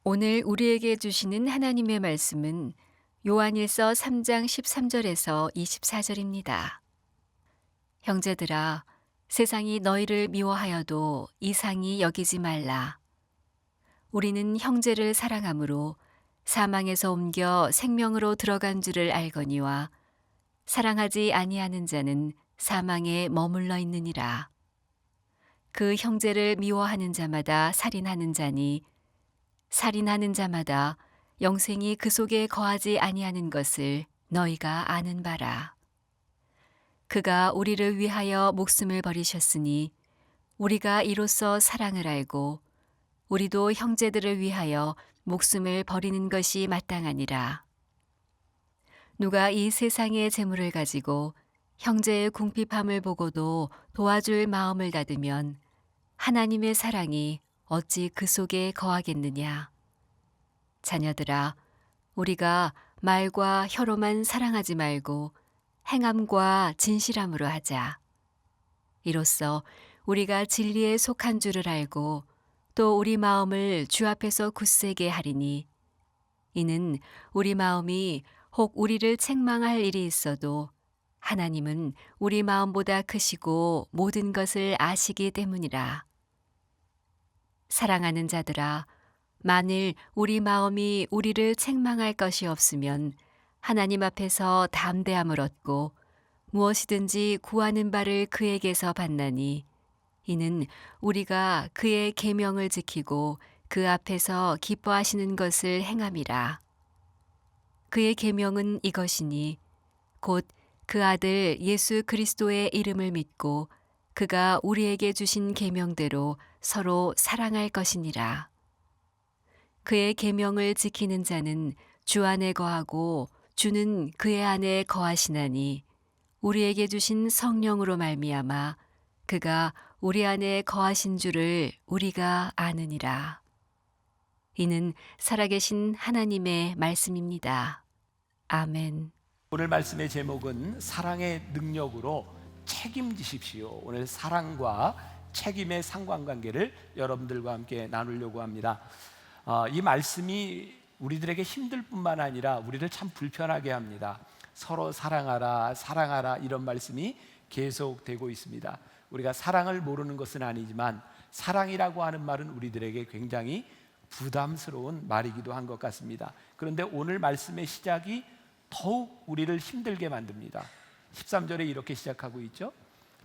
오늘 우리에게 주시는 하나님의 말씀은 요한일서 3장 13절에서 24절입니다. 형제들아, 세상이 너희를 미워하여도 이상히 여기지 말라. 우리는 형제를 사랑함으로 사망에서 옮겨 생명으로 들어간 줄을 알거니와 사랑하지 아니하는 자는 사망에 머물러 있느니라. 그 형제를 미워하는 자마다 살인하는 자니 살인하는 자마다 영생이 그 속에 거하지 아니하는 것을 너희가 아는 바라. 그가 우리를 위하여 목숨을 버리셨으니 우리가 이로써 사랑을 알고 우리도 형제들을 위하여 목숨을 버리는 것이 마땅하니라. 누가 이 세상의 재물을 가지고 형제의 궁핍함을 보고도 도와줄 마음을 닫으면 하나님의 사랑이 어찌 그 속에 거하겠느냐. 자녀들아, 우리가 말과 혀로만 사랑하지 말고 행함과 진실함으로 하자. 이로써 우리가 진리에 속한 줄을 알고 또 우리 마음을 주 앞에서 굳세게 하리니 이는 우리 마음이 혹 우리를 책망할 일이 있어도 하나님은 우리 마음보다 크시고 모든 것을 아시기 때문이라. 사랑하는 자들아, 만일 우리 마음이 우리를 책망할 것이 없으면 하나님 앞에서 담대함을 얻고 무엇이든지 구하는 바를 그에게서 받나니 이는 우리가 그의 계명을 지키고 그 앞에서 기뻐하시는 것을 행함이라. 그의 계명은 이것이니 곧 그 아들 예수 그리스도의 이름을 믿고 그가 우리에게 주신 계명대로 서로 사랑할 것이니라. 그의 계명을 지키는 자는 주 안에 거하고 주는 그의 안에 거하시나니 우리에게 주신 성령으로 말미암아 그가 우리 안에 거하신 줄을 우리가 아느니라. 이는 살아계신 하나님의 말씀입니다. 아멘. 오늘 말씀의 제목은 사랑의 능력으로 책임지십시오. 오늘 사랑과 책임의 상관관계를 여러분들과 함께 나누려고 합니다. 이 말씀이 우리들에게 힘들 뿐만 아니라 우리를 참 불편하게 합니다. 서로 사랑하라, 사랑하라 이런 말씀이 계속되고 있습니다. 우리가 사랑을 모르는 것은 아니지만 사랑이라고 하는 말은 우리들에게 굉장히 부담스러운 말이기도 한 것 같습니다. 그런데 오늘 말씀의 시작이 더욱 우리를 힘들게 만듭니다. 13절에 이렇게 시작하고 있죠.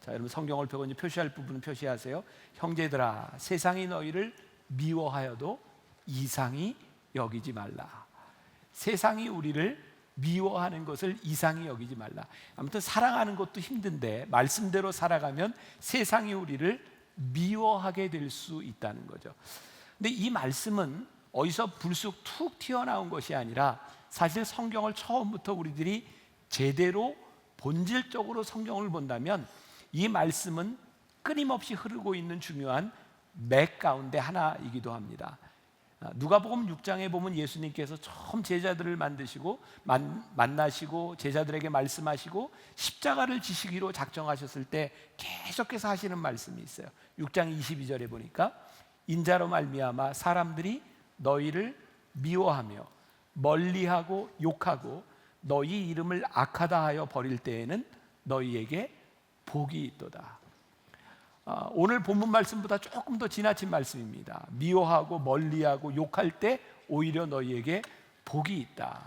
자, 여러분 성경을 펴고 표시할 부분은 표시하세요. 형제들아, 세상이 너희를 미워하여도 이상히 여기지 말라. 세상이 우리를 미워하는 것을 이상히 여기지 말라. 아무튼 사랑하는 것도 힘든데 말씀대로 살아가면 세상이 우리를 미워하게 될 수 있다는 거죠. 근데 이 말씀은 어디서 불쑥 툭 튀어나온 것이 아니라 사실 성경을 처음부터 우리들이 제대로 본질적으로 성경을 본다면 이 말씀은 끊임없이 흐르고 있는 중요한 맥 가운데 하나이기도 합니다. 누가복음 6장에 보면 예수님께서 처음 제자들을 만나시고 제자들에게 말씀하시고 십자가를 지시기로 작정하셨을 때 계속해서 하시는 말씀이 있어요. 6장 22절에 보니까 인자로 말미암아 사람들이 너희를 미워하며 멀리하고 욕하고 너희 이름을 악하다 하여 버릴 때에는 너희에게 복이 있도다. 오늘 본문 말씀보다 조금 더 지나친 말씀입니다. 미워하고 멀리하고 욕할 때 오히려 너희에게 복이 있다.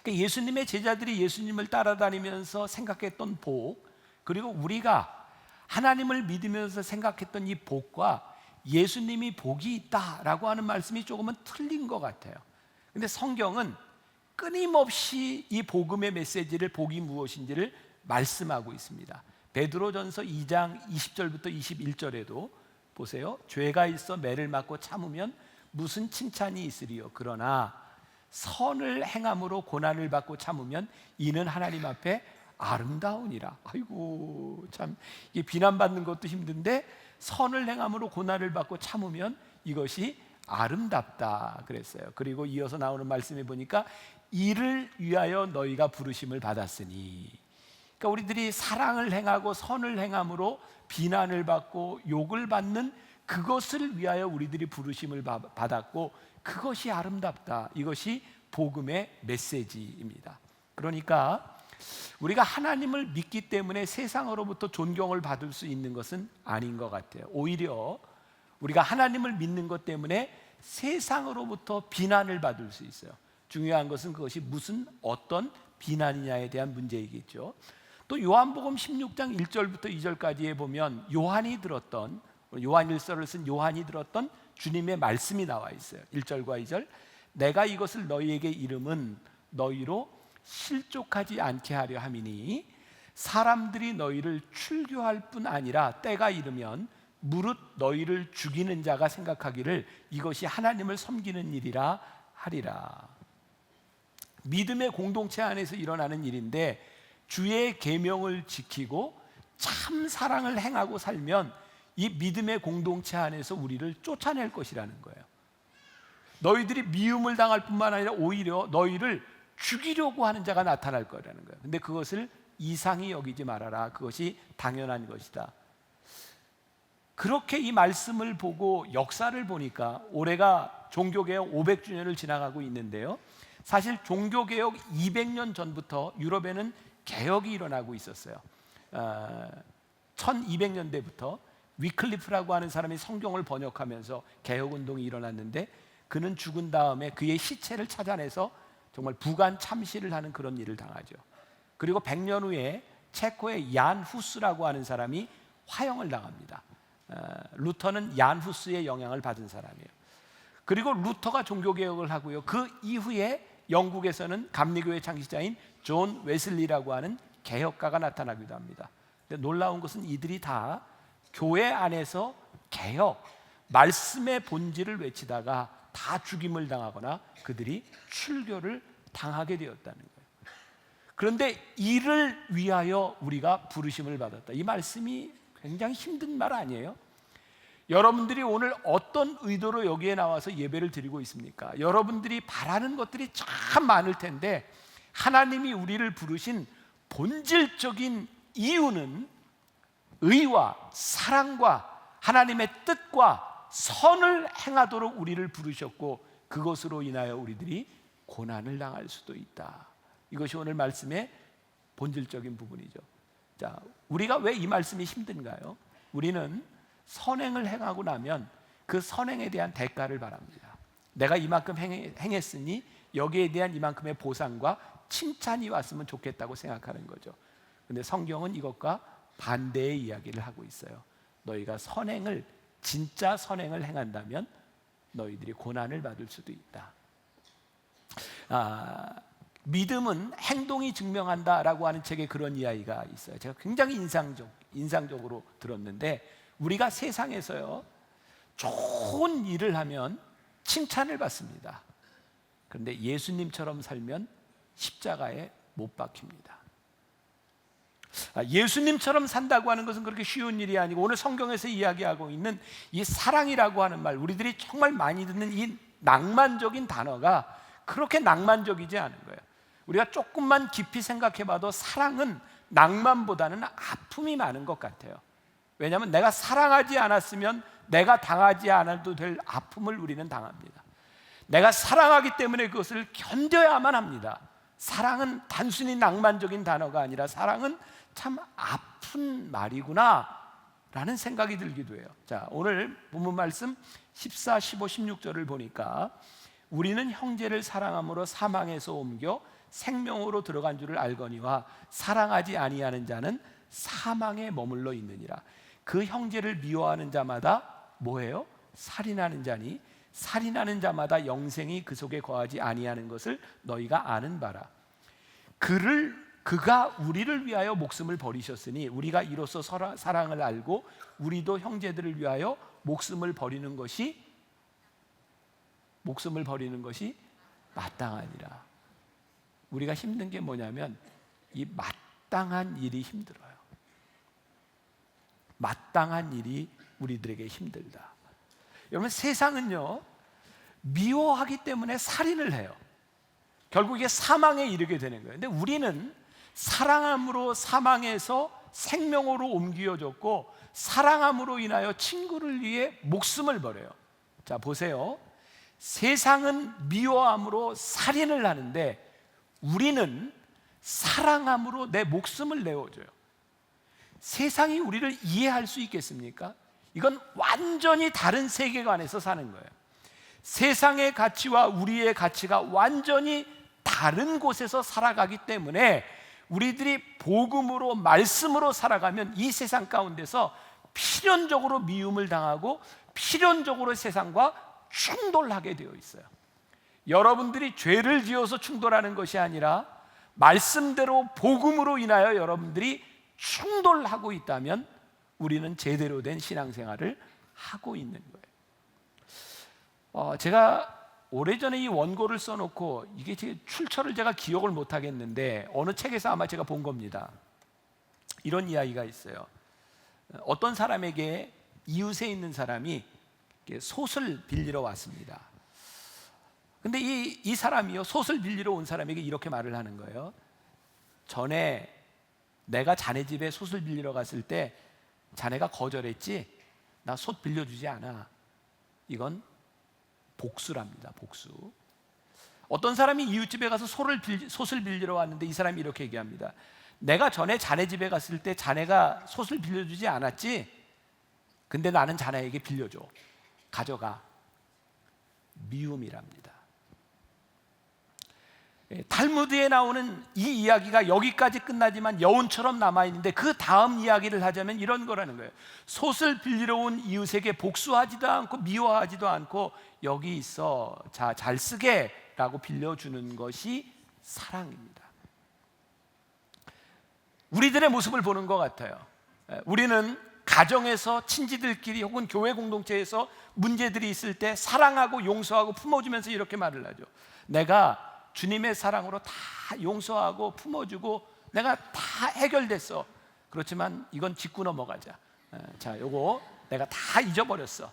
그러니까 예수님의 제자들이 예수님을 따라다니면서 생각했던 복, 그리고 우리가 하나님을 믿으면서 생각했던 이 복과 예수님이 복이 있다라고 하는 말씀이 조금은 틀린 것 같아요. 근데 성경은 끊임없이 이 복음의 메시지를, 복이 무엇인지를 말씀하고 있습니다. 베드로전서 2장 20절부터 21절에도 보세요. 죄가 있어 매를 맞고 참으면 무슨 칭찬이 있으리요. 그러나 선을 행함으로 고난을 받고 참으면 이는 하나님 앞에 아름다우니라. 아이고, 참 이게 비난받는 것도 힘든데 선을 행함으로 고난을 받고 참으면 이것이 아름답다 그랬어요. 그리고 이어서 나오는 말씀에 보니까 이를 위하여 너희가 부르심을 받았으니, 그러니까 우리들이 사랑을 행하고 선을 행함으로 비난을 받고 욕을 받는 그것을 위하여 우리들이 부르심을 받았고 그것이 아름답다. 이것이 복음의 메시지입니다. 그러니까 우리가 하나님을 믿기 때문에 세상으로부터 존경을 받을 수 있는 것은 아닌 것 같아요. 오히려 우리가 하나님을 믿는 것 때문에 세상으로부터 비난을 받을 수 있어요. 중요한 것은 그것이 무슨 어떤 비난이냐에 대한 문제이겠죠. 또 요한복음 16장 1절부터 2절까지에 보면 요한일서를 쓴 요한이 들었던 주님의 말씀이 나와 있어요. 1절과 2절, 내가 이것을 너희에게 이름은 너희로 실족하지 않게 하려 함이니 사람들이 너희를 출교할 뿐 아니라 때가 이르면 무릇 너희를 죽이는 자가 생각하기를 이것이 하나님을 섬기는 일이라 하리라. 믿음의 공동체 안에서 일어나는 일인데 주의 계명을 지키고 참 사랑을 행하고 살면 이 믿음의 공동체 안에서 우리를 쫓아낼 것이라는 거예요. 너희들이 미움을 당할 뿐만 아니라 오히려 너희를 죽이려고 하는 자가 나타날 거라는 거예요. 근데 그것을 이상히 여기지 말아라. 그것이 당연한 것이다. 그렇게 이 말씀을 보고 역사를 보니까 올해가 종교개혁 500주년을 지나가고 있는데요, 사실 종교개혁 200년 전부터 유럽에는 개혁이 일어나고 있었어요. 1200년대부터 위클리프라고 하는 사람이 성경을 번역하면서 개혁운동이 일어났는데, 그는 죽은 다음에 그의 시체를 찾아내서 정말 부관 참시를 하는 그런 일을 당하죠. 그리고 100년 후에 체코의 얀 후스라고 하는 사람이 화형을 당합니다. 루터는 얀 후스의 영향을 받은 사람이에요. 그리고 루터가 종교개혁을 하고요, 그 이후에 영국에서는 감리교회 창시자인 존 웨슬리라고 하는 개혁가가 나타나기도 합니다. 근데 놀라운 것은 이들이 다 교회 안에서 개혁, 말씀의 본질을 외치다가 다 죽임을 당하거나 그들이 출교를 당하게 되었다는 거예요. 그런데 이를 위하여 우리가 부르심을 받았다. 이 말씀이 굉장히 힘든 말 아니에요? 여러분들이 오늘 어떤 의도로 여기에 나와서 예배를 드리고 있습니까? 여러분들이 바라는 것들이 참 많을 텐데 하나님이 우리를 부르신 본질적인 이유는 의와 사랑과 하나님의 뜻과 선을 행하도록 우리를 부르셨고, 그것으로 인하여 우리들이 고난을 당할 수도 있다. 이것이 오늘 말씀의 본질적인 부분이죠. 자, 우리가 왜 이 말씀이 힘든가요? 우리는 선행을 행하고 나면 그 선행에 대한 대가를 바랍니다. 내가 이만큼 행했으니 여기에 대한 이만큼의 보상과 칭찬이 왔으면 좋겠다고 생각하는 거죠. 근데 성경은 이것과 반대의 이야기를 하고 있어요. 너희가 선행을, 진짜 선행을 행한다면 너희들이 고난을 받을 수도 있다. 믿음은 행동이 증명한다라고 하는 책에 그런 이야기가 있어요. 제가 굉장히 인상적으로 들었는데, 우리가 세상에서요 좋은 일을 하면 칭찬을 받습니다. 그런데 예수님처럼 살면 십자가에 못 박힙니다. 예수님처럼 산다고 하는 것은 그렇게 쉬운 일이 아니고, 오늘 성경에서 이야기하고 있는 이 사랑이라고 하는 말, 우리들이 정말 많이 듣는 이 낭만적인 단어가 그렇게 낭만적이지 않은 거예요. 우리가 조금만 깊이 생각해봐도 사랑은 낭만보다는 아픔이 많은 것 같아요. 왜냐하면 내가 사랑하지 않았으면 내가 당하지 않아도 될 아픔을 우리는 당합니다. 내가 사랑하기 때문에 그것을 견뎌야만 합니다. 사랑은 단순히 낭만적인 단어가 아니라 사랑은 참 아픈 말이구나 라는 생각이 들기도 해요. 자, 오늘 본문 말씀 14, 15, 16절을 보니까 우리는 형제를 사랑함으로 사망에서 옮겨 생명으로 들어간 줄을 알거니와 사랑하지 아니하는 자는 사망에 머물러 있느니라. 그 형제를 미워하는 자마다 뭐예요? 살인하는 자니 살인하는 자마다 영생이 그 속에 거하지 아니하는 것을 너희가 아는 바라. 그가 우리를 위하여 목숨을 버리셨으니 우리가 이로써 사랑을 알고 우리도 형제들을 위하여 목숨을 버리는 것이 마땅하니라. 우리가 힘든 게 뭐냐면 이 마땅한 일이 힘들어요. 마땅한 일이 우리들에게 힘들다. 여러분, 세상은요 미워하기 때문에 살인을 해요. 결국 이게 사망에 이르게 되는 거예요. 근데 우리는 사랑함으로 사망에서 생명으로 옮겨졌고 사랑함으로 인하여 친구를 위해 목숨을 버려요. 자, 보세요. 세상은 미워함으로 살인을 하는데 우리는 사랑함으로 내 목숨을 내어줘요. 세상이 우리를 이해할 수 있겠습니까? 이건 완전히 다른 세계관에서 사는 거예요. 세상의 가치와 우리의 가치가 완전히 다른 곳에서 살아가기 때문에 우리들이 복음으로 말씀으로 살아가면 이 세상 가운데서 필연적으로 미움을 당하고 필연적으로 세상과 충돌하게 되어 있어요. 여러분들이 죄를 지어서 충돌하는 것이 아니라 말씀대로 복음으로 인하여 여러분들이 충돌하고 있다면 우리는 제대로 된 신앙생활을 하고 있는 거예요. 제가 오래전에 이 원고를 써놓고 이게 출처를 제가 기억을 못 하겠는데 어느 책에서 아마 제가 본 겁니다. 이런 이야기가 있어요. 어떤 사람에게 이웃에 있는 사람이 솥을 빌리러 왔습니다. 근데 이 사람이요, 솥을 빌리러 온 사람에게 이렇게 말을 하는 거예요. 전에 내가 자네 집에 솥을 빌리러 갔을 때 자네가 거절했지? 나 솥 빌려주지 않아. 이건 복수랍니다. 복수. 어떤 사람이 이웃집에 가서 솥을 빌리러 왔는데 이 사람이 이렇게 얘기합니다. 내가 전에 자네 집에 갔을 때 자네가 솥을 빌려주지 않았지? 근데 나는 자네에게 빌려줘. 가져가. 미움이랍니다. 탈무드에 나오는 이 이야기가 여기까지 끝나지만 여운처럼 남아있는데 그 다음 이야기를 하자면 이런 거라는 거예요. 솥을 빌리러 온 이웃에게 복수하지도 않고 미워하지도 않고 여기 있어, 자, 잘 쓰게 라고 빌려주는 것이 사랑입니다. 우리들의 모습을 보는 것 같아요. 우리는 가정에서 친지들끼리 혹은 교회 공동체에서 문제들이 있을 때 사랑하고 용서하고 품어주면서 이렇게 말을 하죠. 내가 주님의 사랑으로 다 용서하고 품어주고 내가 다 해결됐어. 그렇지만 이건 짚고 넘어가자. 자, 요거 내가 다 잊어버렸어.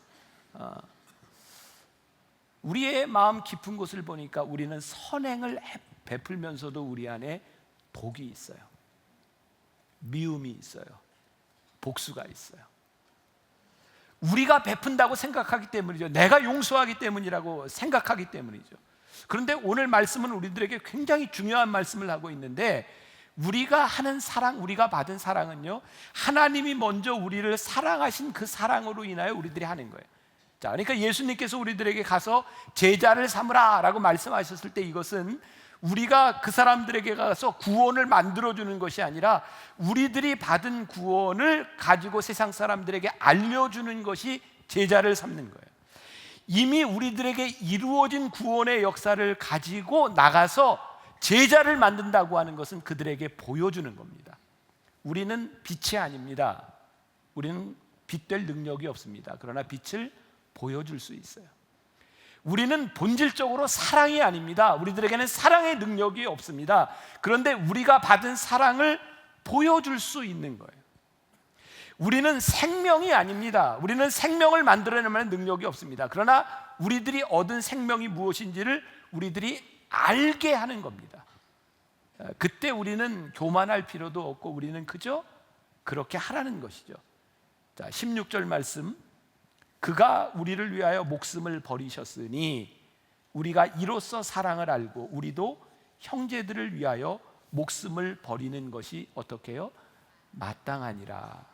우리의 마음 깊은 곳을 보니까 우리는 선행을 베풀면서도 우리 안에 독이 있어요. 미움이 있어요. 복수가 있어요. 우리가 베푼다고 생각하기 때문이죠. 내가 용서하기 때문이라고 생각하기 때문이죠. 그런데 오늘 말씀은 우리들에게 굉장히 중요한 말씀을 하고 있는데 우리가 하는 사랑, 우리가 받은 사랑은요, 하나님이 먼저 우리를 사랑하신 그 사랑으로 인하여 우리들이 하는 거예요. 자, 그러니까 예수님께서 우리들에게 가서 제자를 삼으라 라고 말씀하셨을 때 이것은 우리가 그 사람들에게 가서 구원을 만들어주는 것이 아니라 우리들이 받은 구원을 가지고 세상 사람들에게 알려주는 것이 제자를 삼는 거예요. 이미 우리들에게 이루어진 구원의 역사를 가지고 나가서 제자를 만든다고 하는 것은 그들에게 보여주는 겁니다. 우리는 빛이 아닙니다. 우리는 빛될 능력이 없습니다. 그러나 빛을 보여줄 수 있어요. 우리는 본질적으로 사랑이 아닙니다. 우리들에게는 사랑의 능력이 없습니다. 그런데 우리가 받은 사랑을 보여줄 수 있는 거예요. 우리는 생명이 아닙니다. 우리는 생명을 만들어내는 능력이 없습니다. 그러나 우리들이 얻은 생명이 무엇인지를 우리들이 알게 하는 겁니다. 그때 우리는 교만할 필요도 없고 우리는 그저 그렇게 하라는 것이죠. 자, 16절 말씀. 그가 우리를 위하여 목숨을 버리셨으니 우리가 이로써 사랑을 알고 우리도 형제들을 위하여 목숨을 버리는 것이 어떻게 해요? 마땅하니라.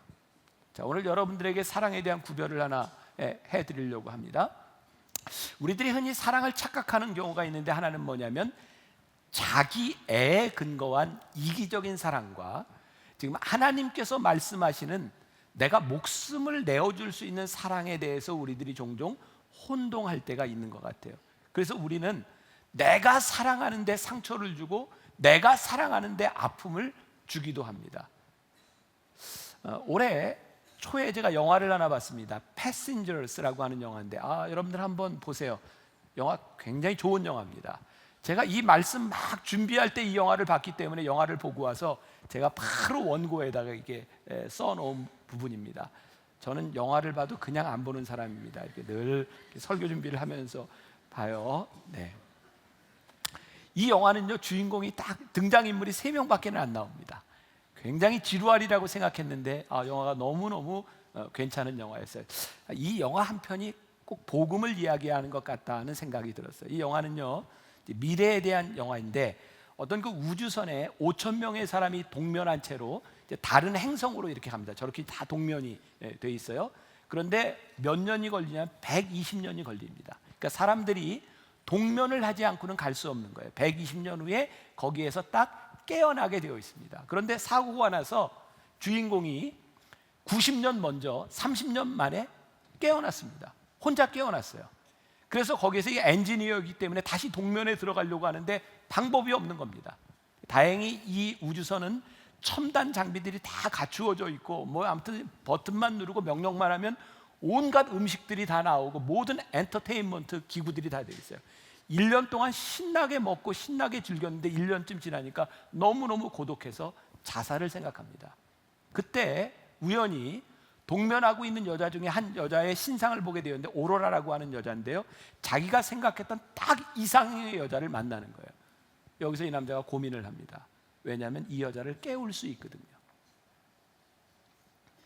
자, 오늘 여러분들에게 사랑에 대한 구별을 하나 해드리려고 합니다. 우리들이 흔히 사랑을 착각하는 경우가 있는데 하나는 뭐냐면 자기애에 근거한 이기적인 사랑과 지금 하나님께서 말씀하시는 내가 목숨을 내어줄 수 있는 사랑에 대해서 우리들이 종종 혼동할 때가 있는 것 같아요. 그래서 우리는 내가 사랑하는데 상처를 주고 내가 사랑하는데 아픔을 주기도 합니다. 올해 초에 제가 영화를 하나 봤습니다. Passengers라고 하는 영화인데 여러분들 한번 보세요. 영화 굉장히 좋은 영화입니다. 제가 이 말씀 막 준비할 때 이 영화를 봤기 때문에 영화를 보고 와서 제가 바로 원고에다가 이렇게 써놓은 부분입니다. 저는 영화를 봐도 그냥 안 보는 사람입니다. 이렇게 늘 설교 준비를 하면서 봐요. 네. 이 영화는요, 주인공이 딱 등장인물이 3명밖에 안 나옵니다. 굉장히 지루하리라고 생각했는데 영화가 너무너무 괜찮은 영화였어요. 이 영화 한 편이 꼭 복음을 이야기하는 것 같다는 생각이 들었어요. 이 영화는요, 미래에 대한 영화인데 어떤 그 우주선에 5천 명의 사람이 동면한 채로 이제 다른 행성으로 이렇게 갑니다. 저렇게 다 동면이 돼 있어요. 그런데 몇 년이 걸리냐면 120년이 걸립니다. 그러니까 사람들이 동면을 하지 않고는 갈 수 없는 거예요. 120년 후에 거기에서 딱 깨어나게 되어 있습니다. 그런데 사고가 나서 주인공이 90년 먼저 30년 만에 깨어났습니다. 혼자 깨어났어요. 그래서 거기에서 이 엔지니어이기 때문에 다시 동면에 들어가려고 하는데 방법이 없는 겁니다. 다행히 이 우주선은 첨단 장비들이 다 갖추어져 있고 뭐 아무튼 버튼만 누르고 명령만 하면 온갖 음식들이 다 나오고 모든 엔터테인먼트 기구들이 다 되어 있어요. 1년 동안 신나게 먹고 신나게 즐겼는데 1년쯤 지나니까 너무너무 고독해서 자살을 생각합니다. 그때 우연히 동면하고 있는 여자 중에 한 여자의 신상을 보게 되었는데 오로라라고 하는 여자인데요, 자기가 생각했던 딱 이상의 여자를 만나는 거예요. 여기서 이 남자가 고민을 합니다. 왜냐하면 이 여자를 깨울 수 있거든요.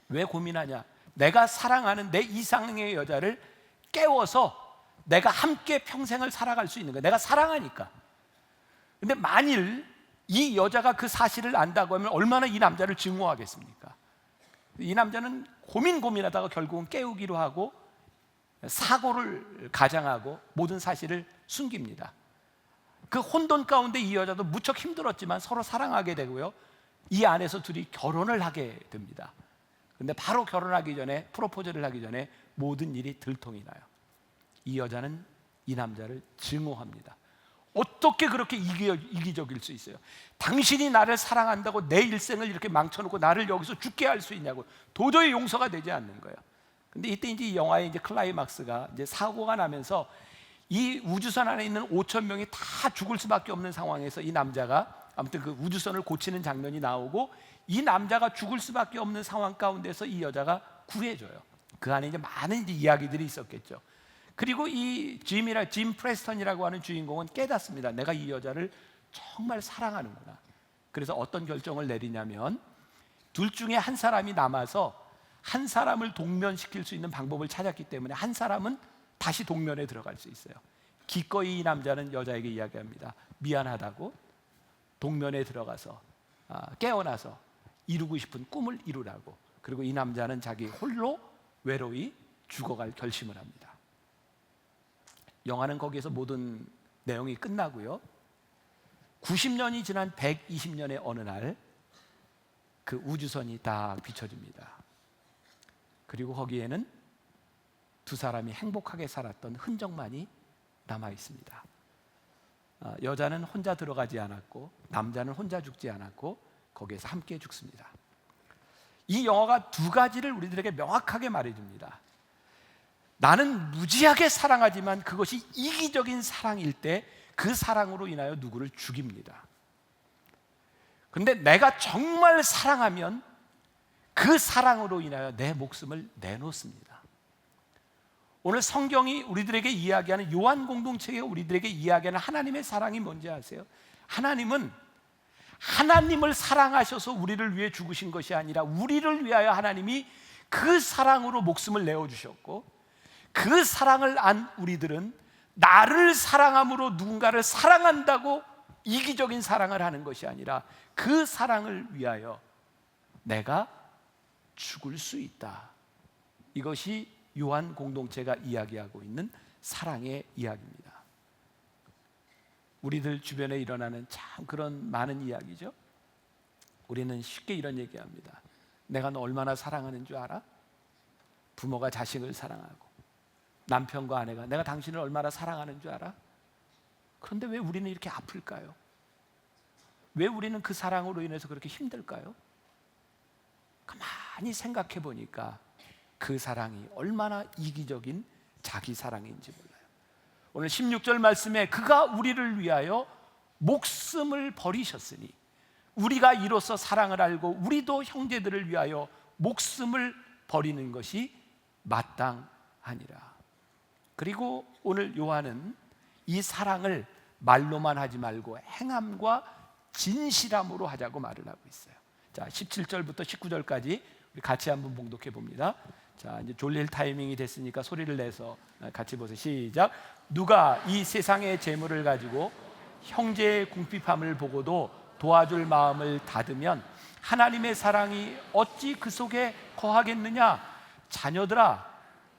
왜 고민하냐? 내가 사랑하는 내 이상의 여자를 깨워서 내가 함께 평생을 살아갈 수 있는 거예요. 내가 사랑하니까. 근데 만일 이 여자가 그 사실을 안다고 하면 얼마나 이 남자를 증오하겠습니까? 이 남자는 고민하다가 결국은 깨우기로 하고 사고를 가장하고 모든 사실을 숨깁니다. 그 혼돈 가운데 이 여자도 무척 힘들었지만 서로 사랑하게 되고요, 이 안에서 둘이 결혼을 하게 됩니다. 근데 바로 결혼하기 전에, 프로포즈를 하기 전에 모든 일이 들통이 나요. 이 여자는 이 남자를 증오합니다. 어떻게 그렇게 이기적일 수 있어요? 당신이 나를 사랑한다고 내 일생을 이렇게 망쳐놓고 나를 여기서 죽게 할 수 있냐고. 도저히 용서가 되지 않는 거예요. 근데 이때 이제 이 영화의 이제 클라이막스가 이제 사고가 나면서 이 우주선 안에 있는 5천 명이 다 죽을 수밖에 없는 상황에서 이 남자가 아무튼 그 우주선을 고치는 장면이 나오고, 이 남자가 죽을 수밖에 없는 상황 가운데서 이 여자가 구해줘요. 그 안에 이제 많은 이제 이야기들이 있었겠죠. 그리고 이 짐 프레스턴이라고 하는 주인공은 깨닫습니다. 내가 이 여자를 정말 사랑하는구나. 그래서 어떤 결정을 내리냐면 둘 중에 한 사람이 남아서 한 사람을 동면시킬 수 있는 방법을 찾았기 때문에 한 사람은 다시 동면에 들어갈 수 있어요. 기꺼이 이 남자는 여자에게 이야기합니다. 미안하다고 동면에 들어가서 깨어나서 이루고 싶은 꿈을 이루라고. 그리고 이 남자는 자기 홀로 외로이 죽어갈 결심을 합니다. 영화는 거기에서 모든 내용이 끝나고요, 90년이 지난 120년의 어느 날 그 우주선이 딱 비춰집니다. 그리고 거기에는 두 사람이 행복하게 살았던 흔적만이 남아 있습니다. 여자는 혼자 들어가지 않았고 남자는 혼자 죽지 않았고 거기에서 함께 죽습니다. 이 영화가 두 가지를 우리들에게 명확하게 말해줍니다. 나는 무지하게 사랑하지만 그것이 이기적인 사랑일 때 그 사랑으로 인하여 누구를 죽입니다. 그런데 내가 정말 사랑하면 그 사랑으로 인하여 내 목숨을 내놓습니다. 오늘 성경이 우리들에게 이야기하는, 요한 공동체가 우리들에게 이야기하는 하나님의 사랑이 뭔지 아세요? 하나님은 하나님을 사랑하셔서 우리를 위해 죽으신 것이 아니라 우리를 위하여 하나님이 그 사랑으로 목숨을 내어주셨고, 그 사랑을 안 우리들은 나를 사랑함으로 누군가를 사랑한다고 이기적인 사랑을 하는 것이 아니라 그 사랑을 위하여 내가 죽을 수 있다. 이것이 요한 공동체가 이야기하고 있는 사랑의 이야기입니다. 우리들 주변에 일어나는 참 그런 많은 이야기죠. 우리는 쉽게 이런 얘기합니다. 내가 너 얼마나 사랑하는 줄 알아? 부모가 자식을 사랑하고 남편과 아내가 내가 당신을 얼마나 사랑하는 줄 알아? 그런데 왜 우리는 이렇게 아플까요? 왜 우리는 그 사랑으로 인해서 그렇게 힘들까요? 가만히 생각해 보니까 그 사랑이 얼마나 이기적인 자기 사랑인지 몰라요. 오늘 16절 말씀에 그가 우리를 위하여 목숨을 버리셨으니 우리가 이로써 사랑을 알고 우리도 형제들을 위하여 목숨을 버리는 것이 마땅하니라. 그리고 오늘 요한은 이 사랑을 말로만 하지 말고 행함과 진실함으로 하자고 말을 하고 있어요. 자, 자, 17절부터 19절까지 우리 같이 한번 봉독해 봅니다. 자, 이제 졸릴 타이밍이 됐으니까 소리를 내서 같이 보세요. 시작. 누가 이 세상의 재물을 가지고 형제의 궁핍함을 보고도 도와줄 마음을 닫으면 하나님의 사랑이 어찌 그 속에 거하겠느냐? 자녀들아,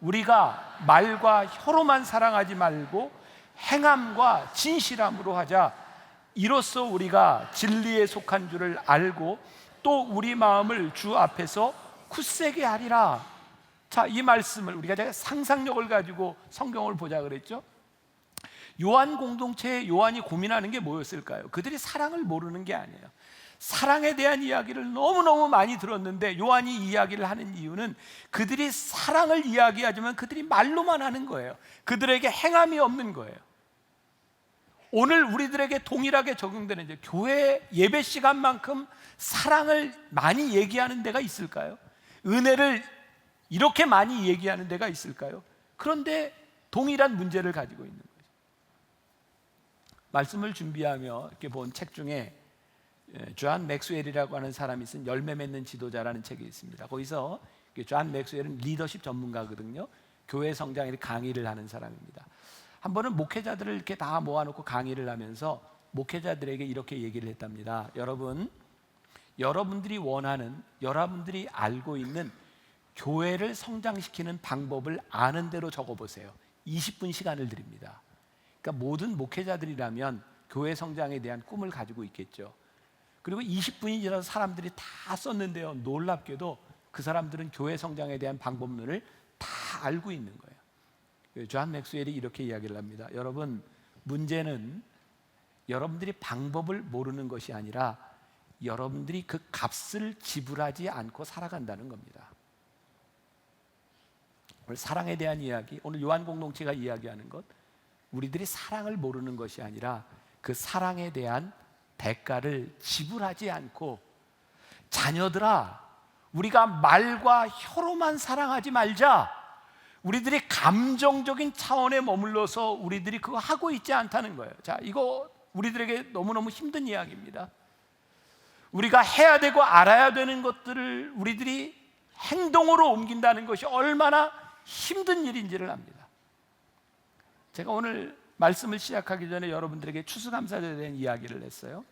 우리가 말과 혀로만 사랑하지 말고 행함과 진실함으로 하자. 이로써 우리가 진리에 속한 줄을 알고 또 우리 마음을 주 앞에서 굳세게 하리라. 자, 이 말씀을 우리가 상상력을 가지고 성경을 보자 그랬죠. 요한 공동체에 요한이 고민하는 게 뭐였을까요? 그들이 사랑을 모르는 게 아니에요. 사랑에 대한 이야기를 너무너무 많이 들었는데 요한이 이야기를 하는 이유는 그들이 사랑을 이야기하지만 그들이 말로만 하는 거예요. 그들에게 행함이 없는 거예요. 오늘 우리들에게 동일하게 적용되는 이제 교회 예배 시간만큼 사랑을 많이 얘기하는 데가 있을까요? 은혜를 이렇게 많이 얘기하는 데가 있을까요? 그런데 동일한 문제를 가지고 있는 거죠. 말씀을 준비하며 이렇게 본 책 중에 존 맥스웰이라고 하는 사람이 쓴 열매 맺는 지도자라는 책이 있습니다. 거기서 존 맥스웰은 리더십 전문가거든요. 교회 성장에 강의를 하는 사람입니다. 한 번은 목회자들을 이렇게 다 모아놓고 강의를 하면서 목회자들에게 이렇게 얘기를 했답니다. 여러분들이 원하는, 여러분들이 알고 있는 교회를 성장시키는 방법을 아는 대로 적어보세요. 20분 시간을 드립니다. 그러니까 모든 목회자들이라면 교회 성장에 대한 꿈을 가지고 있겠죠. 그리고 20분이 지나서 사람들이 다 썼는데요, 놀랍게도 그 사람들은 교회 성장에 대한 방법론을 다 알고 있는 거예요. 존 맥스웰이 이렇게 이야기를 합니다. 여러분, 문제는 여러분들이 방법을 모르는 것이 아니라 여러분들이 그 값을 지불하지 않고 살아간다는 겁니다. 오늘 사랑에 대한 이야기, 오늘 요한 공동체가 이야기하는 것, 우리들이 사랑을 모르는 것이 아니라 그 사랑에 대한 대가를 지불하지 않고, 자녀들아, 우리가 말과 혀로만 사랑하지 말자. 우리들이 감정적인 차원에 머물러서 우리들이 그거 하고 있지 않다는 거예요. 자, 이거 우리들에게 너무너무 힘든 이야기입니다. 우리가 해야 되고 알아야 되는 것들을 우리들이 행동으로 옮긴다는 것이 얼마나 힘든 일인지를 압니다. 제가 오늘 말씀을 시작하기 전에 여러분들에게 추수감사절에 대한 이야기를 했어요.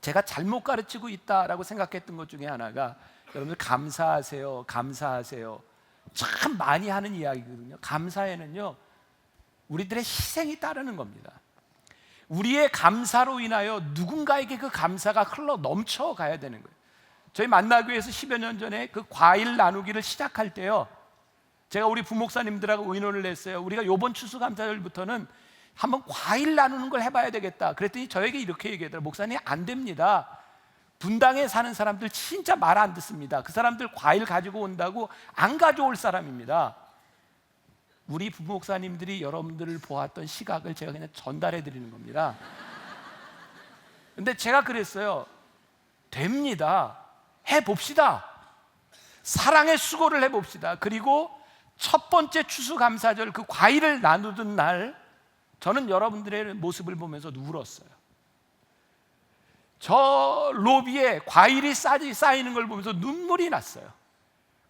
제가 잘못 가르치고 있다라고 생각했던 것 중에 하나가, 여러분들 감사하세요, 감사하세요, 참 많이 하는 이야기거든요. 감사에는요, 우리들의 희생이 따르는 겁니다. 우리의 감사로 인하여 누군가에게 그 감사가 흘러 넘쳐가야 되는 거예요. 저희 만나교회에서 10여 년 전에 그 과일 나누기를 시작할 때요, 제가 우리 부목사님들하고 의논을 했어요. 우리가 이번 추수감사절부터는 한번 과일 나누는 걸 해봐야 되겠다. 그랬더니 저에게 이렇게 얘기하더라고요. 목사님, 안 됩니다. 분당에 사는 사람들 진짜 말 안 듣습니다. 그 사람들 과일 가지고 온다고 안 가져올 사람입니다. 우리 부목사님들이 여러분들을 보았던 시각을 제가 그냥 전달해 드리는 겁니다. 근데 제가 그랬어요. 됩니다. 해봅시다. 사랑의 수고를 해봅시다. 그리고 첫 번째 추수감사절 그 과일을 나누던 날, 저는 여러분들의 모습을 보면서 울었어요. 저 로비에 과일이 쌓이는 걸 보면서 눈물이 났어요.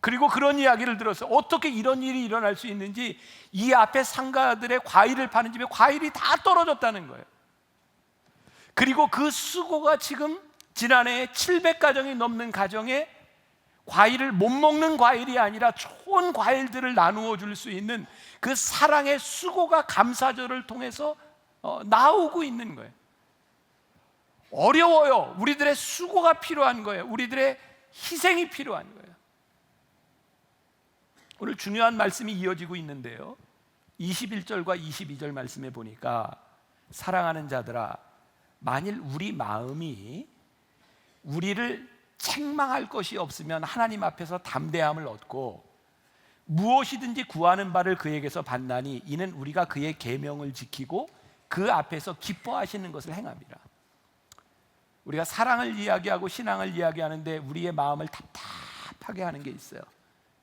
그리고 그런 이야기를 들었어요. 어떻게 이런 일이 일어날 수 있는지, 이 앞에 상가들의 과일을 파는 집에 과일이 다 떨어졌다는 거예요. 그리고 그 수고가 지금 지난해 700가정이 넘는 가정에 과일을 못 먹는 과일이 아니라 좋은 과일들을 나누어 줄 수 있는 그 사랑의 수고가 감사절을 통해서 나오고 있는 거예요. 어려워요. 우리들의 수고가 필요한 거예요. 우리들의 희생이 필요한 거예요. 오늘 중요한 말씀이 이어지고 있는데요, 21절과 22절 말씀에 보니까, 사랑하는 자들아, 만일 우리 마음이 우리를 책망할 것이 없으면 하나님 앞에서 담대함을 얻고 무엇이든지 구하는 바를 그에게서 받나니 이는 우리가 그의 계명을 지키고 그 앞에서 기뻐하시는 것을 행함이라. 우리가 사랑을 이야기하고 신앙을 이야기하는데 우리의 마음을 답답하게 하는 게 있어요.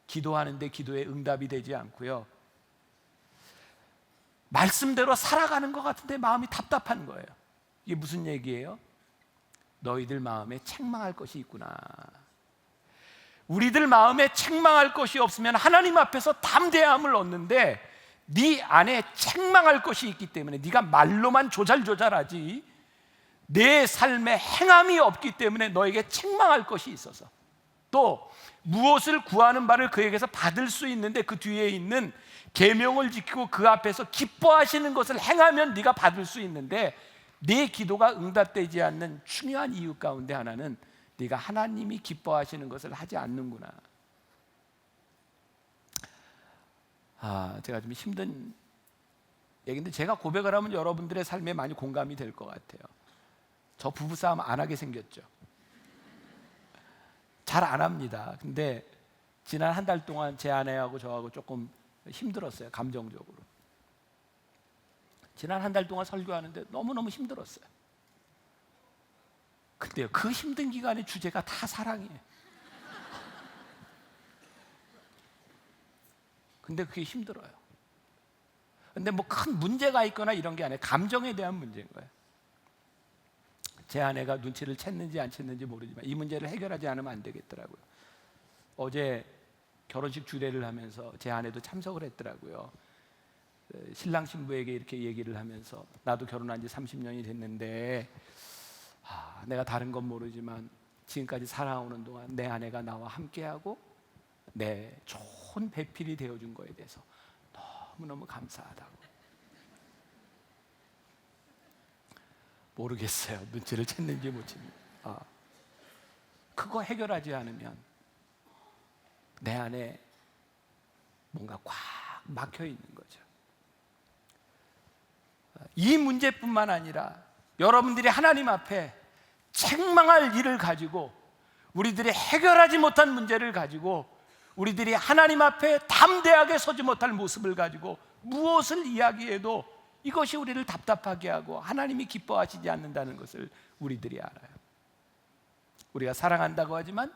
기도하는데 기도에 응답이 되지 않고요, 말씀대로 살아가는 것 같은데 마음이 답답한 거예요. 이게 무슨 얘기예요? 너희들 마음에 책망할 것이 있구나. 우리들 마음에 책망할 것이 없으면 하나님 앞에서 담대함을 얻는데 네 안에 책망할 것이 있기 때문에 네가 말로만 조잘조잘하지 내 삶에 행함이 없기 때문에 너에게 책망할 것이 있어서, 또 무엇을 구하는 바를 그에게서 받을 수 있는데 그 뒤에 있는 계명을 지키고 그 앞에서 기뻐하시는 것을 행하면 네가 받을 수 있는데, 네 기도가 응답되지 않는 중요한 이유 가운데 하나는 네가 하나님이 기뻐하시는 것을 하지 않는구나. 제가 좀 힘든 얘기인데 제가 고백을 하면 여러분들의 삶에 많이 공감이 될 것 같아요. 저 부부싸움 안 하게 생겼죠. 잘 안 합니다. 근데 지난 한 달 동안 제 아내하고 저하고 조금 힘들었어요. 감정적으로. 지난 한 달 동안 설교하는데 너무너무 힘들었어요. 근데요, 그 힘든 기간의 주제가 다 사랑이에요. 근데 그게 힘들어요. 근데 뭐 큰 문제가 있거나 이런 게 아니에요. 감정에 대한 문제인 거예요. 제 아내가 눈치를 챘는지 안 챘는지 모르지만 이 문제를 해결하지 않으면 안 되겠더라고요. 어제 결혼식 주례를 하면서 제 아내도 참석을 했더라고요. 신랑 신부에게 이렇게 얘기를 하면서 나도 결혼한 지 30년이 됐는데 내가 다른 건 모르지만 지금까지 살아오는 동안 내 아내가 나와 함께하고 내 좋은 배필이 되어준 거에 대해서 너무너무 감사하다고. 모르겠어요. 눈치를 챘는지 못 챘는지. 그거 해결하지 않으면 내 안에 뭔가 꽉 막혀 있는 거죠. 이 문제뿐만 아니라 여러분들이 하나님 앞에 책망할 일을 가지고, 우리들이 해결하지 못한 문제를 가지고, 우리들이 하나님 앞에 담대하게 서지 못할 모습을 가지고 무엇을 이야기해도 이것이 우리를 답답하게 하고 하나님이 기뻐하시지 않는다는 것을 우리들이 알아요. 우리가 사랑한다고 하지만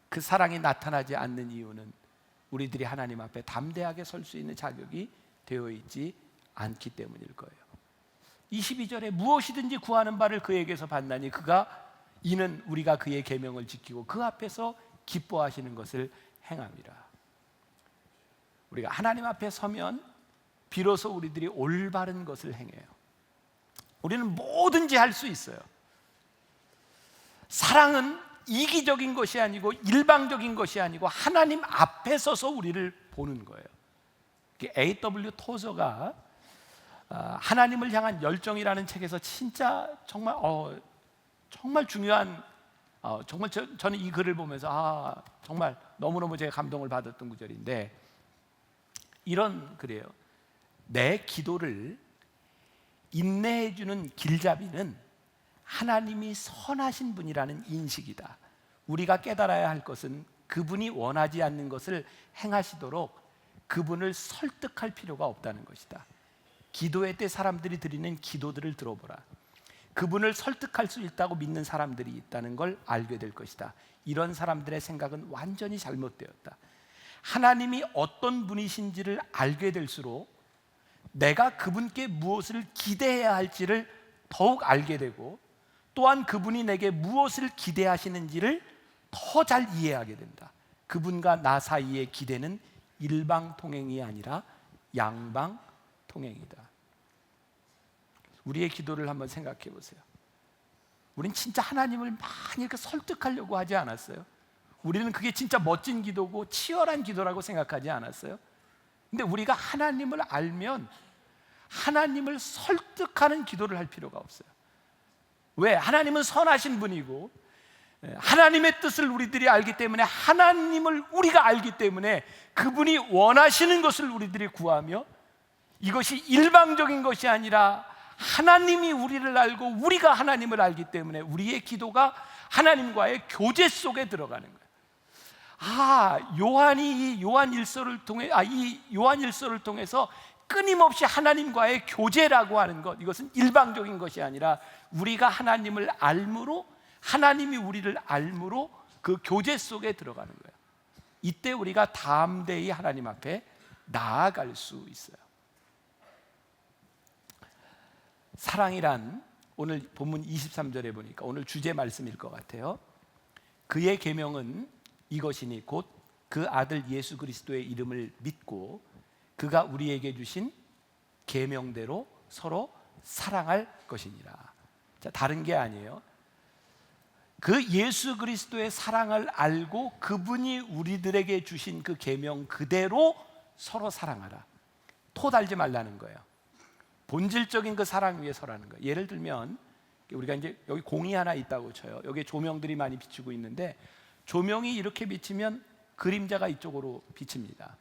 그 사랑이 나타나지 않는 이유는 우리들이 하나님 앞에 담대하게 설 수 있는 자격이 되어 있지 않기 때문일 거예요. 22절에 무엇이든지 구하는 바를 그에게서 받나니 이는 우리가 그의 계명을 지키고 그 앞에서 기뻐하시는 것을 행함이라. 우리가 하나님 앞에 서면 비로소 우리들이 올바른 것을 행해요. 우리는 뭐든지 할 수 있어요. 사랑은 이기적인 것이 아니고 일방적인 것이 아니고 하나님 앞에 서서 우리를 보는 거예요. A.W. 토저가 하나님을 향한 열정이라는 책에서 진짜 정말 중요한, 정말 저는 이 글을 보면서 정말 너무너무 제가 감동을 받았던 구절인데, 이런 글이에요. 내 기도를 인내해주는 길잡이는 하나님이 선하신 분이라는 인식이다. 우리가 깨달아야 할 것은 그분이 원하지 않는 것을 행하시도록 그분을 설득할 필요가 없다는 것이다. 기도회 때 사람들이 드리는 기도들을 들어보라. 그분을 설득할 수 있다고 믿는 사람들이 있다는 걸 알게 될 것이다. 이런 사람들의 생각은 완전히 잘못되었다. 하나님이 어떤 분이신지를 알게 될수록 내가 그분께 무엇을 기대해야 할지를 더욱 알게 되고, 또한 그분이 내게 무엇을 기대하시는지를 더 잘 이해하게 된다. 그분과 나 사이의 기대는 일방통행이 아니라 양방통행이다. 우리의 기도를 한번 생각해 보세요. 우린 진짜 하나님을 많이 이렇게 설득하려고 하지 않았어요? 우리는 그게 진짜 멋진 기도고 치열한 기도라고 생각하지 않았어요? 근데 우리가 하나님을 알면 하나님을 설득하는 기도를 할 필요가 없어요. 왜? 하나님은 선하신 분이고 하나님의 뜻을 우리들이 알기 때문에, 하나님을 우리가 알기 때문에 그분이 원하시는 것을 우리들이 구하며, 이것이 일방적인 것이 아니라 하나님이 우리를 알고 우리가 하나님을 알기 때문에 우리의 기도가 하나님과의 교제 속에 들어가는 거예요. 요한이 이 요한일서를 통해서 끊임없이 하나님과의 교제라고 하는 것, 이것은 일방적인 것이 아니라 우리가 하나님을 알므로, 하나님이 우리를 알므로 그 교제 속에 들어가는 거예요. 이때 우리가 담대히 하나님 앞에 나아갈 수 있어요. 사랑이란 오늘 본문 23절에 보니까 오늘 주제 말씀일 것 같아요. 그의 계명은 이것이니 곧 그 아들 예수 그리스도의 이름을 믿고 그가 우리에게 주신 계명대로 서로 사랑할 것이니라. 자, 다른 게 아니에요. 그 예수 그리스도의 사랑을 알고 그분이 우리들에게 주신 그 계명 그대로 서로 사랑하라. 토 달지 말라는 거예요. 본질적인 그 사랑 위에 서라는 거예요. 예를 들면 우리가 이제 여기 공이 하나 있다고 쳐요. 여기 조명들이 많이 비추고 있는데 조명이 이렇게 비치면 그림자가 이쪽으로 비칩니다.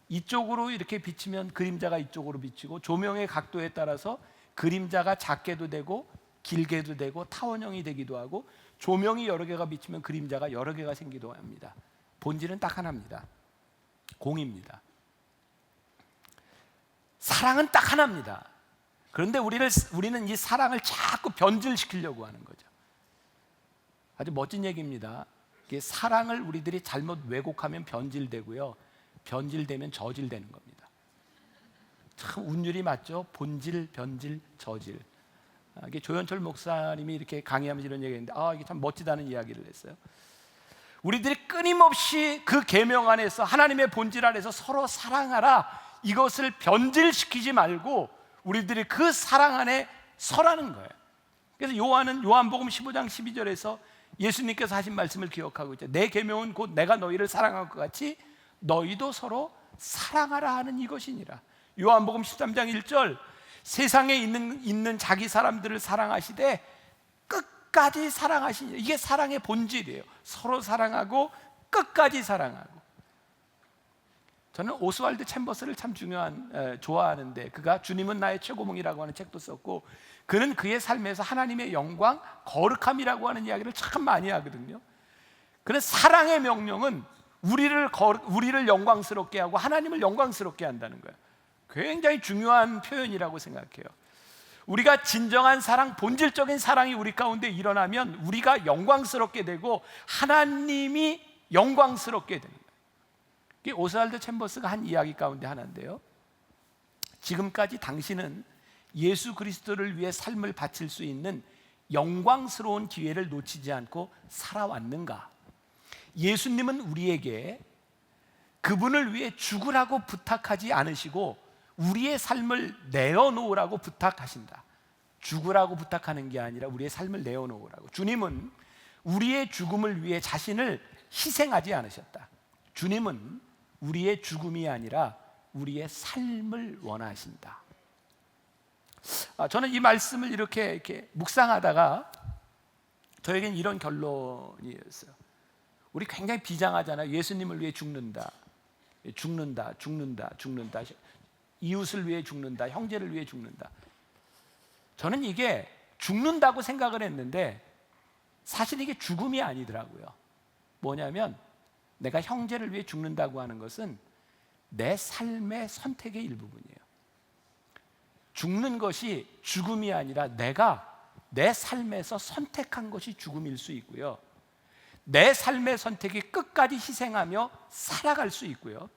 이쪽으로 이렇게 비치면 그림자가 이쪽으로 비치고 조명의 각도에 따라서 그림자가 작게도 되고 길게도 되고 타원형이 되기도 하고 조명이 여러 개가 비치면 그림자가 여러 개가 생기기도 합니다. 본질은 딱 하나입니다. 공입니다. 사랑은 딱 하나입니다. 그런데 우리는 이 사랑을 자꾸 변질시키려고 하는 거죠. 아주 멋진 얘기입니다. 이게 사랑을 우리들이 잘못 왜곡하면 변질되고요, 변질되면 저질되는 겁니다. 참 운율이 맞죠? 본질, 변질, 저질. 이게 조현철 목사님이 이렇게 강의하면서 이런 얘기했는데 이게 참 멋지다는 이야기를 했어요. 우리들이 끊임없이 그 계명 안에서 하나님의 본질 안에서 서로 사랑하라, 이것을 변질시키지 말고 우리들이 그 사랑 안에 서라는 거예요. 그래서 요한복음 15장 12절에서 예수님께서 하신 말씀을 기억하고 있죠. 내 계명은 곧 내가 너희를 사랑한 것 같이 너희도 서로 사랑하라 하는 이것이니라. 요한복음 13장 1절 세상에 있는 자기 사람들을 사랑하시되 끝까지 사랑하시니라. 이게 사랑의 본질이에요. 서로 사랑하고 끝까지 사랑하고. 저는 오스왈드 챔버스를 참 좋아하는데 그가 주님은 나의 최고봉이라고 하는 책도 썼고 그는 그의 삶에서 하나님의 영광, 거룩함이라고 하는 이야기를 참 많이 하거든요. 그는 사랑의 명령은 우리를 영광스럽게 하고 하나님을 영광스럽게 한다는 거예요. 굉장히 중요한 표현이라고 생각해요. 우리가 진정한 사랑, 본질적인 사랑이 우리 가운데 일어나면 우리가 영광스럽게 되고 하나님이 영광스럽게 되는 거예요. 이게 오스왈드 챔버스가 한 이야기 가운데 하나인데요, 지금까지 당신은 예수 그리스도를 위해 삶을 바칠 수 있는 영광스러운 기회를 놓치지 않고 살아왔는가? 예수님은 우리에게 그분을 위해 죽으라고 부탁하지 않으시고 우리의 삶을 내어놓으라고 부탁하신다. 죽으라고 부탁하는 게 아니라 우리의 삶을 내어놓으라고. 주님은 우리의 죽음을 위해 자신을 희생하지 않으셨다. 주님은 우리의 죽음이 아니라 우리의 삶을 원하신다. 저는 이 말씀을 이렇게 묵상하다가 저에겐 이런 결론이었어요. 우리 굉장히 비장하잖아요. 예수님을 위해 죽는다, 죽는다, 죽는다, 죽는다. 이웃을 위해 죽는다, 형제를 위해 죽는다. 저는 이게 죽는다고 생각을 했는데 사실 이게 죽음이 아니더라고요. 뭐냐면 내가 형제를 위해 죽는다고 하는 것은 내 삶의 선택의 일부분이에요. 죽는 것이 죽음이 아니라 내가 내 삶에서 선택한 것이 죽음일 수 있고요, 내 삶의 선택이 끝까지 희생하며 살아갈 수 있고요,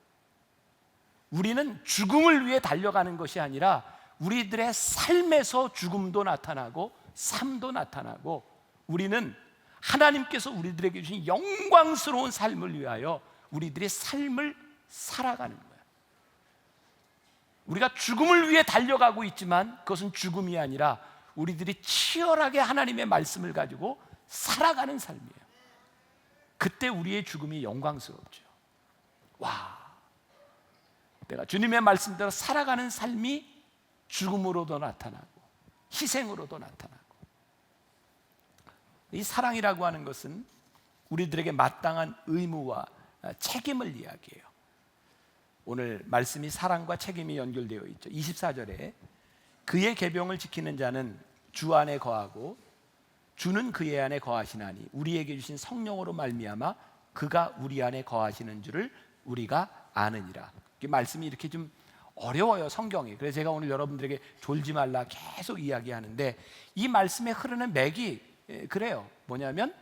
우리는 죽음을 위해 달려가는 것이 아니라 우리들의 삶에서 죽음도 나타나고 삶도 나타나고 우리는 하나님께서 우리들에게 주신 영광스러운 삶을 위하여 우리들의 삶을 살아가는 거예요. 우리가 죽음을 위해 달려가고 있지만 그것은 죽음이 아니라 우리들이 치열하게 하나님의 말씀을 가지고 살아가는 삶이에요. 그때 우리의 죽음이 영광스럽죠. 와, 내가 주님의 말씀대로 살아가는 삶이 죽음으로도 나타나고 희생으로도 나타나고. 이 사랑이라고 하는 것은 우리들에게 마땅한 의무와 책임을 이야기해요. 오늘 말씀이 사랑과 책임이 연결되어 있죠. 24절에 그의 계명을 지키는 자는 주 안에 거하고 주는 그의 안에 거하시나니 우리에게 주신 성령으로 말미암아 그가 우리 안에 거하시는 줄을 우리가 아느니라. 말씀이 이렇게 좀 어려워요, 성경이. 그래서 제가 오늘 여러분들에게 졸지 말라 계속 이야기하는데 이 말씀에 흐르는 맥이 그래요. 뭐냐면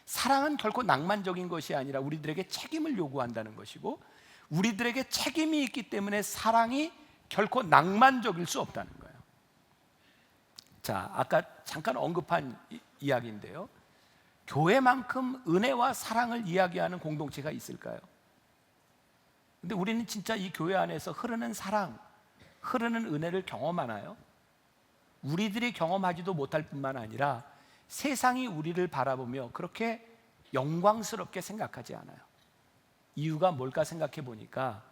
사랑은 결코 낭만적인 것이 아니라 우리들에게 책임을 요구한다는 것이고 우리들에게 책임이 있기 때문에 사랑이 결코 낭만적일 수 없다는 거예요. 자, 아까 잠깐 언급한 이야기인데요. 교회만큼 은혜와 사랑을 이야기하는 공동체가 있을까요? 근데 우리는 진짜 이 교회 안에서 흐르는 사랑, 흐르는 은혜를 경험하나요? 우리들이 경험하지도 못할 뿐만 아니라 세상이 우리를 바라보며 그렇게 영광스럽게 생각하지 않아요. 이유가 뭘까 생각해 보니까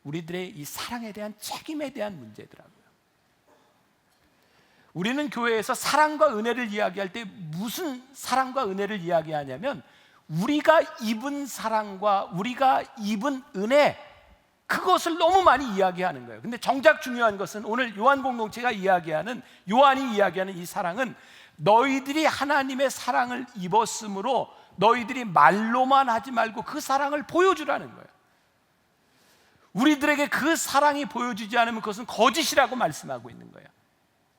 우리들의 이 사랑에 대한 책임에 대한 문제더라고요. 우리는 교회에서 사랑과 은혜를 이야기할 때 무슨 사랑과 은혜를 이야기하냐면 우리가 입은 사랑과 우리가 입은 은혜, 그것을 너무 많이 이야기하는 거예요. 근데 정작 중요한 것은 오늘 요한 공동체가 이야기하는, 요한이 이야기하는 이 사랑은 너희들이 하나님의 사랑을 입었으므로 너희들이 말로만 하지 말고 그 사랑을 보여주라는 거예요. 우리들에게 그 사랑이 보여주지 않으면 그것은 거짓이라고 말씀하고 있는 거예요.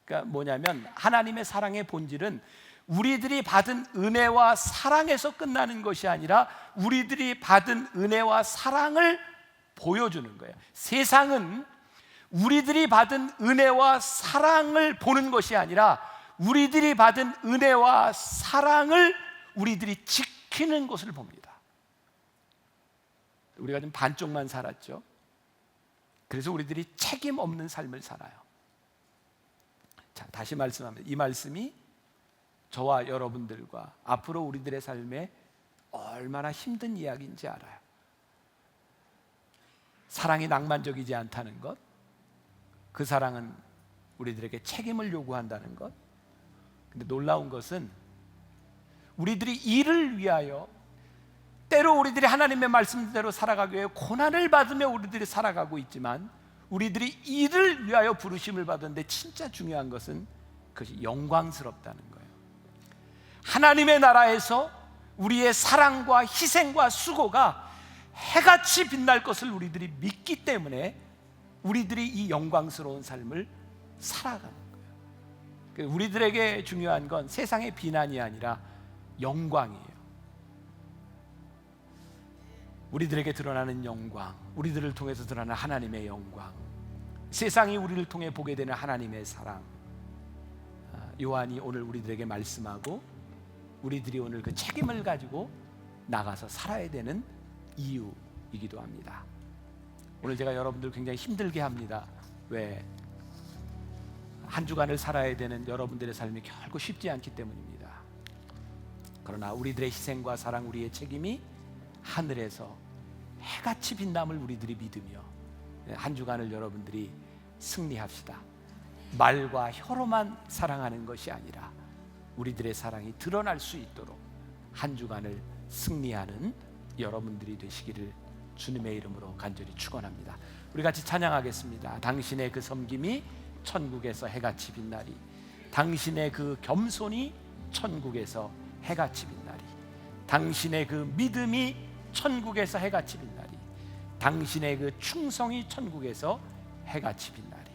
그러니까 뭐냐면 하나님의 사랑의 본질은 우리들이 받은 은혜와 사랑에서 끝나는 것이 아니라 우리들이 받은 은혜와 사랑을 보여주는 거예요. 세상은 우리들이 받은 은혜와 사랑을 보는 것이 아니라 우리들이 받은 은혜와 사랑을 우리들이 지키는 것을 봅니다. 우리가 좀 반쪽만 살았죠. 그래서 우리들이 책임 없는 삶을 살아요. 자, 다시 말씀합니다. 이 말씀이 저와 여러분들과 앞으로 우리들의 삶에 얼마나 힘든 이야기인지 알아요. 사랑이 낭만적이지 않다는 것, 그 사랑은 우리들에게 책임을 요구한다는 것. 근데 놀라운 것은 우리들이 이를 위하여, 때로 우리들이 하나님의 말씀대로 살아가기 위해 고난을 받으며 우리들이 살아가고 있지만 우리들이 이를 위하여 부르심을 받았는데 진짜 중요한 것은 그것이 영광스럽다는 거예요. 하나님의 나라에서 우리의 사랑과 희생과 수고가 해같이 빛날 것을 우리들이 믿기 때문에 우리들이 이 영광스러운 삶을 살아가는 거예요. 우리들에게 중요한 건 세상의 비난이 아니라 영광이에요. 우리들에게 드러나는 영광, 우리들을 통해서 드러나는 하나님의 영광, 세상이 우리를 통해 보게 되는 하나님의 사랑. 요한이 오늘 우리들에게 말씀하고 우리들이 오늘 그 책임을 가지고 나가서 살아야 되는 이유이기도 합니다. 오늘 제가 여러분들 굉장히 힘들게 합니다. 왜? 한 주간을 살아야 되는 여러분들의 삶이 결코 쉽지 않기 때문입니다. 그러나 우리들의 희생과 사랑, 우리의 책임이 하늘에서 해같이 빛남을 우리들이 믿으며 한 주간을 여러분들이 승리합시다. 말과 혀로만 사랑하는 것이 아니라 우리들의 사랑이 드러날 수 있도록 한 주간을 승리하는 여러분들이 되시기를 주님의 이름으로 간절히 축원합니다. 우리 같이 찬양하겠습니다. 당신의 그 섬김이 천국에서 해같이 빛나리, 당신의 그 겸손이 천국에서 해같이 빛나리, 당신의 그 믿음이 천국에서 해같이 빛나리, 당신의 그 충성이 천국에서 해같이 빛나리.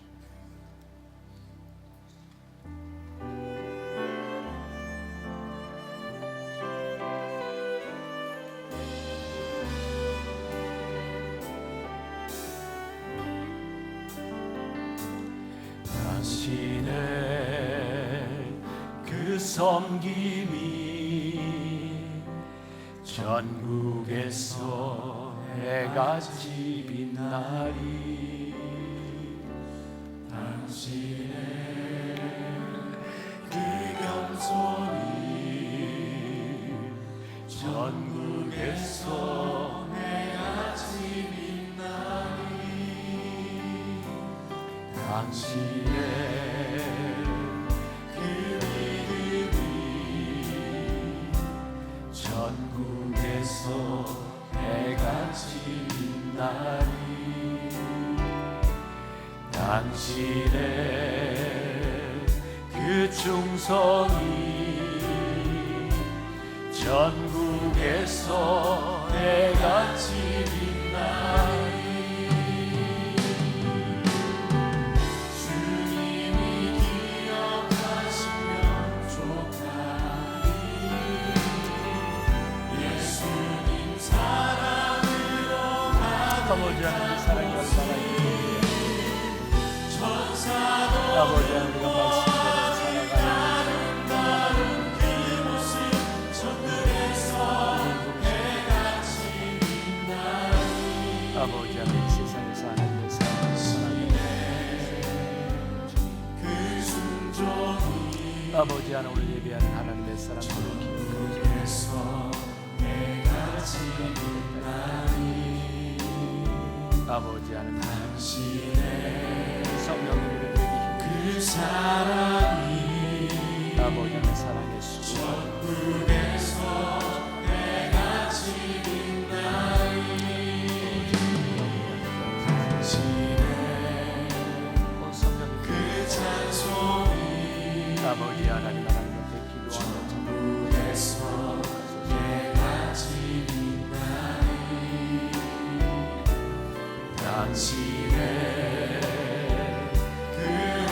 당신의 그 섬김이 전국에서 해같이 빛나리, 당신의 그 겸손이 전국에서 해같이 빛나리, 당신의 그 믿음이 전국에서 해같이 빛나리, 당신의 그 충성이 전국에서 해같이 빛나리, 주님이 기억하시면 좋다리, 예수님 사랑으로 아버지 하나님의 사랑이 얼마나 있는지, 아버지 하나님의 말씀대로 아버지 하나 오늘 예배하는 하나님의 사람들을 기억하시옵소서. 아버지 하나 당신의 성령님을 그 사랑이 아버지 하나 사랑의 수고에서 내가 지린다니 당신의 성령님 그 찬송이 아버지 하나님 앞에 기도하는 천국에서 내가 지린다니 당신의 그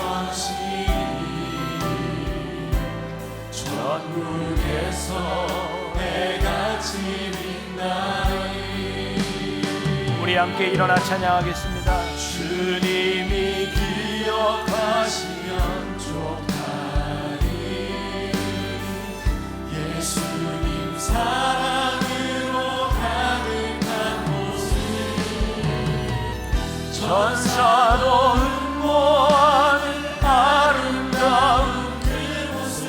헌신이 천국에서 내가 지린다니 우리 함께 일어나 찬양하겠습니다. 주님이 기억하시면 좋다니 예수님 사랑으로 가득한 곳을 전사도 응모하는 아름다운 그곳을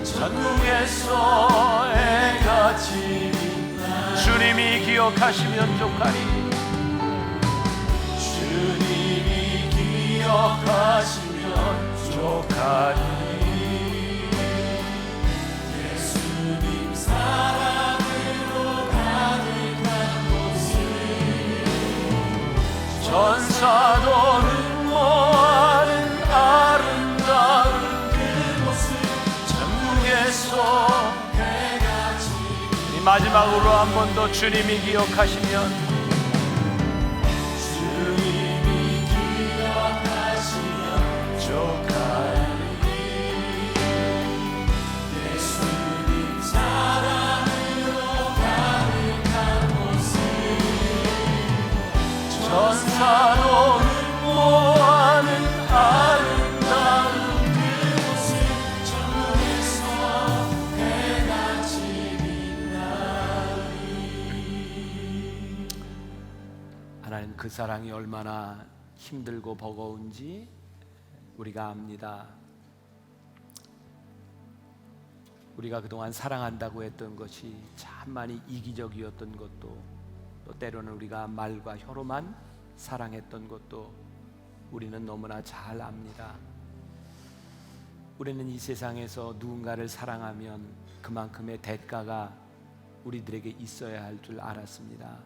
전국에서 애가 지린다 주님이 기억하시면 좋하니 주님이 기억하시면 좋하니 예수님 사랑으로 가득한 곳을 전사도 응모하는 아름다운 그곳을 전국에서 해가 지니 마지막으로 한 번 더 주님이 기억하시면 주님이 기억하시면 좋하니 예수님 사랑으로 가득한 곳을 전사로 응모하는 아름다운 그곳을 전국에서 해가 지린다니 하나님 그 사랑이 얼마나 힘들고 버거운지 우리가 압니다. 우리가 그동안 사랑한다고 했던 것이 참 많이 이기적이었던 것도 또 때로는 우리가 말과 혀로만 사랑했던 것도 우리는 너무나 잘 압니다. 우리는 이 세상에서 누군가를 사랑하면 그만큼의 대가가 우리들에게 있어야 할 줄 알았습니다.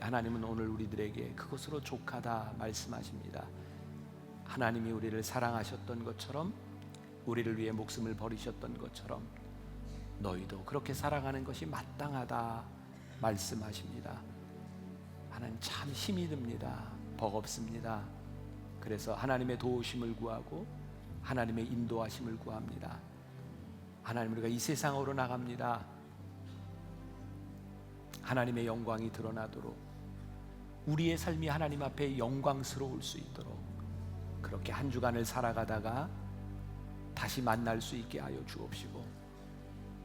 하나님은 오늘 우리들에게 그것으로 족하다 말씀하십니다. 하나님이 우리를 사랑하셨던 것처럼 우리를 위해 목숨을 버리셨던 것처럼 너희도 그렇게 사랑하는 것이 마땅하다 말씀하십니다. 하나님 참 힘이 듭니다. 버겁습니다. 그래서 하나님의 도우심을 구하고 하나님의 인도하심을 구합니다. 하나님 우리가 이 세상으로 나갑니다. 하나님의 영광이 드러나도록 우리의 삶이 하나님 앞에 영광스러울 수 있도록 그렇게 한 주간을 살아가다가 다시 만날 수 있게 하여 주옵시고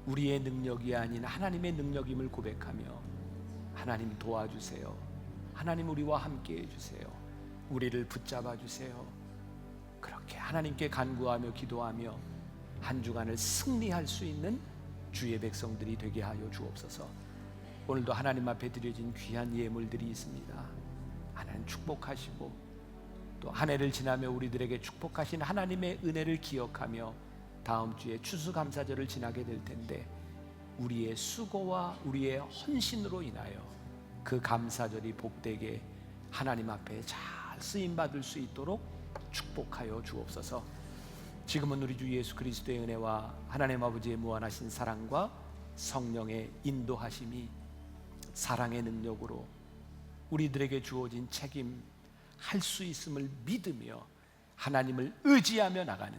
우리의 능력이 아닌 하나님의 능력임을 고백하며 하나님 도와주세요. 하나님 우리와 함께 해주세요. 우리를 붙잡아 주세요. 그렇게 하나님께 간구하며 기도하며 한 주간을 승리할 수 있는 주의 백성들이 되게 하여 주옵소서. 오늘도 하나님 앞에 드려진 귀한 예물들이 있습니다. 하나님 축복하시고 또 한 해를 지나며 우리들에게 축복하신 하나님의 은혜를 기억하며 다음 주에 추수감사절을 지나게 될 텐데 우리의 수고와 우리의 헌신으로 인하여 그 감사절이 복되게 하나님 앞에 잘 쓰임받을 수 있도록 축복하여 주옵소서. 지금은 우리 주 예수 그리스도의 은혜와 하나님 아버지의 무한하신 사랑과 성령의 인도하심이 사랑의 능력으로 우리들에게 주어진 책임 할 수 있음을 믿으며 하나님을 의지하며 나가는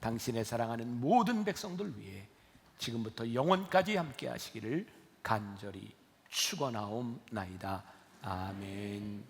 당신의 사랑하는 모든 백성들 위해 지금부터 영원까지 함께 하시기를 간절히 축원하옵나이다. 아멘.